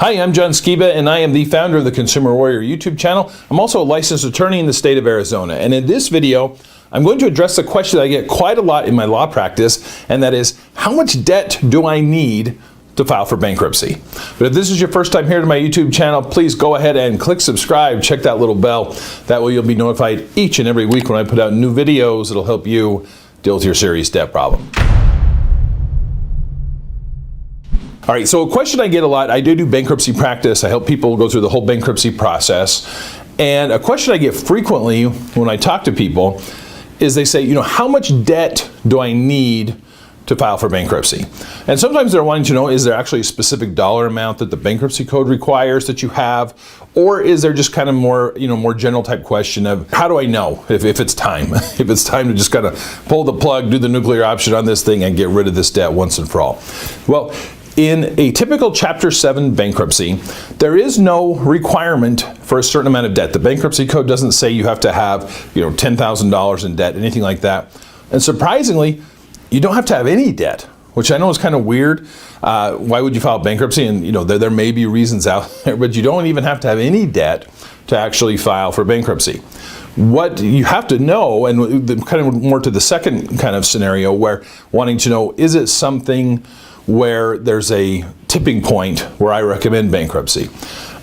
Hi, I'm John Skiba, and I am the founder of the Consumer Warrior YouTube channel. I'm also a licensed attorney in the state of Arizona. And in this video, I'm going to address a question that I get quite a lot in my law practice, and that is, how much debt do I need to file for bankruptcy? But if this is your first time here to my YouTube channel, please go ahead and click subscribe, check that little bell. That way you'll be notified each and every week when I put out new videos that'll help you deal with your serious debt problem. All right, so a question I get a lot, I do bankruptcy practice. I help people go through the whole bankruptcy process. And a question I get frequently when I talk to people is they say, how much debt do I need to file for bankruptcy? And sometimes they're wanting to know, is there actually a specific dollar amount that the bankruptcy code requires that you have? Or is there just kind of more general type question of, how do I know if it's time? If it's time to just kind of pull the plug, do the nuclear option on this thing and get rid of this debt once and for all? Well, in a typical Chapter 7 bankruptcy, there is no requirement for a certain amount of debt. The bankruptcy code doesn't say you have to have, $10,000 in debt, anything like that. And surprisingly, you don't have to have any debt, which I know is kind of weird. Why would you file bankruptcy? And there may be reasons out there, but you don't even have to have any debt to actually file for bankruptcy. What you have to know, and kind of more to the second kind of scenario, where wanting to know, is it something where there's a tipping point where I recommend bankruptcy?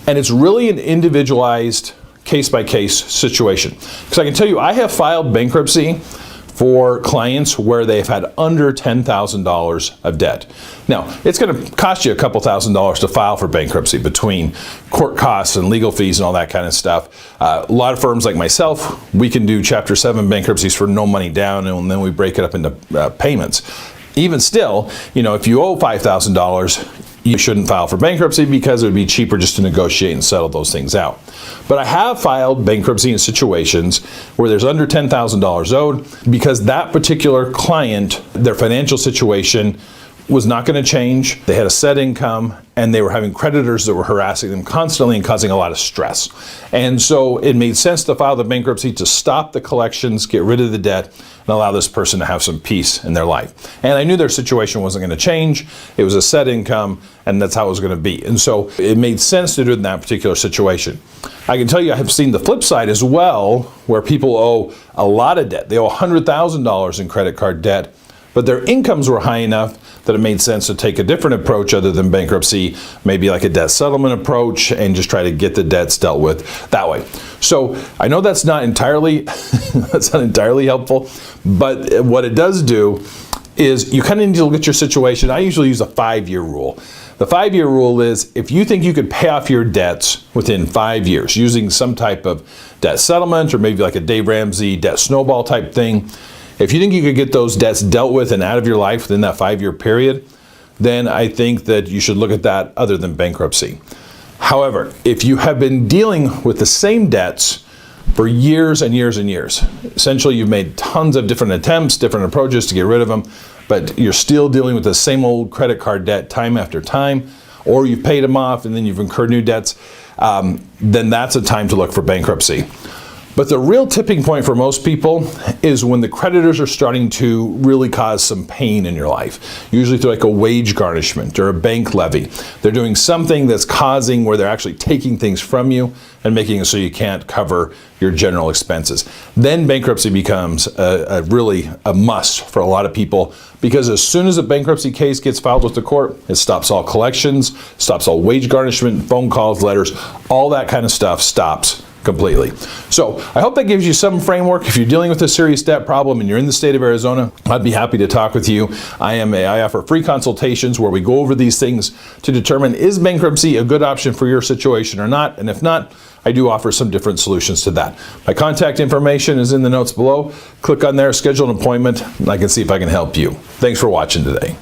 And it's really an individualized case-by-case situation. Because I can tell you, I have filed bankruptcy for clients where they've had under $10,000 of debt. Now, it's going to cost you a couple $1,000s to file for bankruptcy between court costs and legal fees and all that kind of stuff. A lot of firms like myself, we can do Chapter 7 bankruptcies for no money down, and then we break it up into payments. Even still, if you owe $5,000, you shouldn't file for bankruptcy because it would be cheaper just to negotiate and settle those things out. But I have filed bankruptcy in situations where there's under $10,000 owed because that particular client, their financial situation was not going to change. They had a set income and they were having creditors that were harassing them constantly and causing a lot of stress. And so it made sense to file the bankruptcy to stop the collections, get rid of the debt, and allow this person to have some peace in their life. And I knew their situation wasn't going to change. It was a set income, and that's how it was going to be. And so it made sense to do it in that particular situation. I can tell you I have seen the flip side as well, where people owe a lot of debt. They owe $100,000 in credit card debt, but their incomes were high enough that it made sense to take a different approach other than bankruptcy, maybe like a debt settlement approach, and just try to get the debts dealt with that way. So I know that's not entirely helpful, but what it does do is you kind of need to look at your situation. I usually use a 5-year rule. The 5-year rule is, if you think you could pay off your debts within 5 years using some type of debt settlement or maybe like a Dave Ramsey debt snowball type thing, if you think you could get those debts dealt with and out of your life within that 5-year period, then I think that you should look at that other than bankruptcy. However, if you have been dealing with the same debts for years and years and years, essentially you've made tons of different attempts, different approaches to get rid of them, but you're still dealing with the same old credit card debt time after time, or you've paid them off and then you've incurred new debts, then that's a time to look for bankruptcy. But the real tipping point for most people is when the creditors are starting to really cause some pain in your life, usually through like a wage garnishment or a bank levy. They're doing something that's causing where they're actually taking things from you and making it so you can't cover your general expenses. Then bankruptcy becomes really a must for a lot of people, because as soon as a bankruptcy case gets filed with the court, it stops all collections, stops all wage garnishment, phone calls, letters, all that kind of stuff stops completely. So I hope that gives you some framework. If you're dealing with a serious debt problem and you're in the state of Arizona, I'd be happy to talk with you. I offer free consultations where we go over these things to determine, is bankruptcy a good option for your situation or not? And if not, I do offer some different solutions to that. My contact information is in the notes below. Click on there, schedule an appointment, and I can see if I can help you. Thanks for watching today.